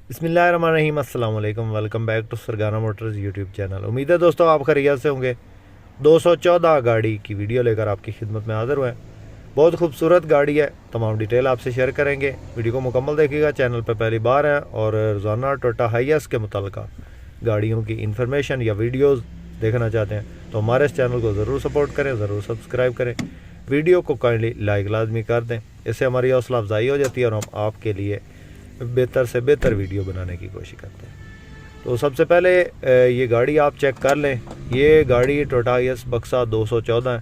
बिस्मिल्लाहिर्रहमानिर्रहीम, अस्सलाम वालेकुम। Welcome back to Sargana Motors YouTube channel. उम्मीद है दोस्तों आप खैरियत से होंगे। 214 गाड़ी की वीडियो लेकर आपकी खिदमत में हाज़िर हुए हैं। बहुत खूबसूरत गाड़ी है, तमाम डिटेल आपसे शेयर करेंगे। वीडियो को मुकम्मल देखिएगा। चैनल पर पहली बार है और रोज़ाना टोयोटा हाइएस के मुताल्लिक़ गाड़ियों की इन्फॉर्मेशन या वीडियोज़ देखना चाहते हैं तो हमारे इस चैनल को ज़रूर सपोर्ट करें, ज़रूर सब्सक्राइब करें। वीडियो को काइंडली लाइक लाजमी कर दें, इससे हमारी हौसला अफजाई हो जाती है और हम आपके लिए बेहतर से बेहतर वीडियो बनाने की कोशिश करते हैं। तो सबसे पहले ये गाड़ी आप चेक कर लें। ये गाड़ी टोयोटा हाइएस बक्सा 214 है।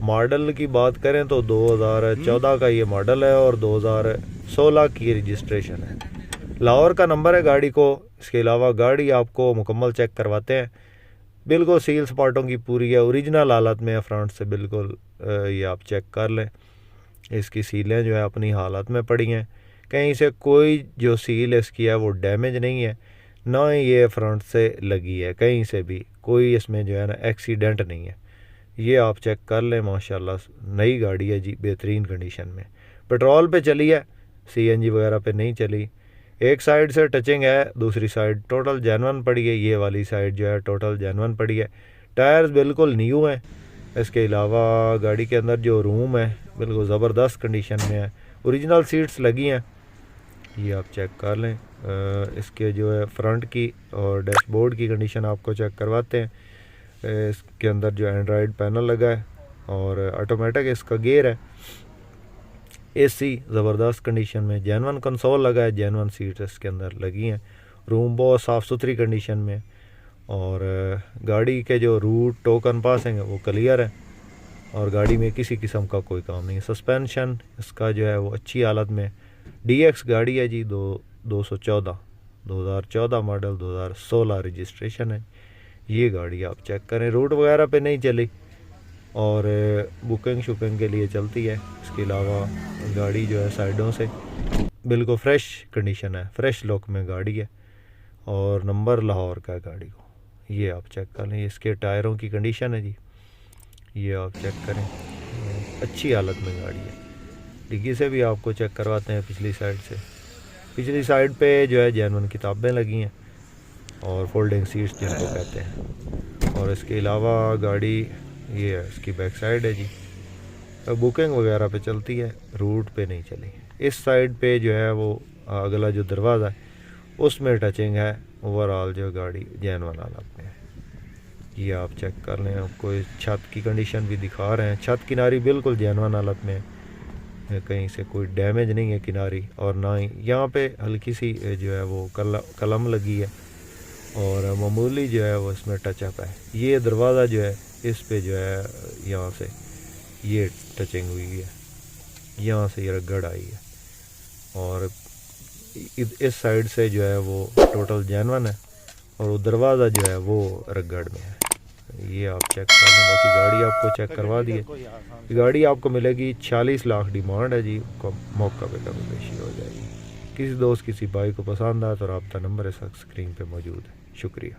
मॉडल की बात करें तो 2014 का ये मॉडल है और 2016 की रजिस्ट्रेशन है। लाहौर का नंबर है गाड़ी को। इसके अलावा गाड़ी आपको मुकम्मल चेक करवाते हैं। बिल्कुल सील सपाटों की पूरी है, ओरिजिनल हालत में है फ्रंट से बिल्कुल। ये आप चेक कर लें। इसकी सीलें जो है अपनी हालत में पड़ी हैं, कहीं से कोई जो सील इसकी है वो डैमेज नहीं है, ना ही ये फ्रंट से लगी है, कहीं से भी कोई इसमें जो है ना एक्सीडेंट नहीं है। ये आप चेक कर लें। माशाल्लाह नई गाड़ी है जी, बेहतरीन कंडीशन में। पेट्रोल पे चली है, सीएनजी वगैरह पे नहीं चली। एक साइड से टचिंग है, दूसरी साइड टोटल जेन्युइन पड़ी है। ये वाली साइड जो है टोटल जेन्युइन पड़ी है। टायर्स बिल्कुल न्यू हैं। इसके अलावा गाड़ी के अंदर जो रूम है बिल्कुल ज़बरदस्त कंडीशन में है, ओरिजिनल सीट्स लगी हैं। ये आप चेक कर लें। इसके जो है फ्रंट की और डैशबोर्ड की कंडीशन आपको चेक करवाते हैं। इसके अंदर जो एंड्रॉयड पैनल लगा है और ऑटोमेटिक इसका गियर है। एसी ज़बरदस्त कंडीशन में, जेन्युइन कंसोल लगा है, जेन्युइन सीट्स इसके अंदर लगी हैं। रूम बहुत साफ़ सुथरी कंडीशन में और गाड़ी के जो रूट टोकन पासिंग है वो क्लियर है और गाड़ी में किसी किस्म का कोई काम नहीं है। सस्पेंशन इसका जो है वो अच्छी हालत में। डीएक्स गाड़ी है जी, 2014 मॉडल, 2016 रजिस्ट्रेशन है। ये गाड़ी आप चेक करें। रूट वगैरह पे नहीं चली और बुकिंग शुकिंग के लिए चलती है। इसके अलावा गाड़ी जो है साइडों से बिल्कुल फ्रेश कंडीशन है, फ्रेश लुक में गाड़ी है और नंबर लाहौर का है गाड़ी को। ये आप चेक कर लें। इसके टायरों की कंडीशन है जी, ये आप चेक करें, अच्छी हालत में गाड़ी है। डिग्गी से भी आपको चेक करवाते हैं पिछली साइड से। पिछली साइड पे जो है जेन्युइन किताबें लगी हैं और फोल्डिंग सीट्स जिनको कहते हैं। और इसके अलावा गाड़ी ये है, इसकी बैक साइड है जी, बुकिंग वगैरह पे चलती है, रूट पे नहीं चली। इस साइड पे जो है वो अगला जो दरवाज़ा है उसमें टचिंग है। ओवरऑल जो गाड़ी जेन्युइन हालत में है। ये आप चेक कर लें। आपको इस छत की कंडीशन भी दिखा रहे हैं। छत किनारी बिल्कुल जेन्युइन हालत में है, कहीं से कोई डैमेज नहीं है किनारी। और ना ही यहाँ पे हल्की सी जो है वो कलम लगी है और मामूली जो है वो इसमें टचअप है। ये दरवाज़ा जो है इस पे जो है यहाँ से ये टचिंग हुई है, यहाँ से ये रगड़ आई है और इस साइड से जो है वो टोटल जेन्युइन है और वो दरवाज़ा जो है वो रगड़ में है। ये आप चेक कर लें। बाकी गाड़ी आपको चेक करवा दी है। गाड़ी आपको मिलेगी 40 लाख डिमांड है जी, मौका पे कभी पेशी हो जाएगी। किसी दोस्त किसी भाई को पसंद आए तो रब्ता नंबर है स्क्रीन पे मौजूद है। शुक्रिया।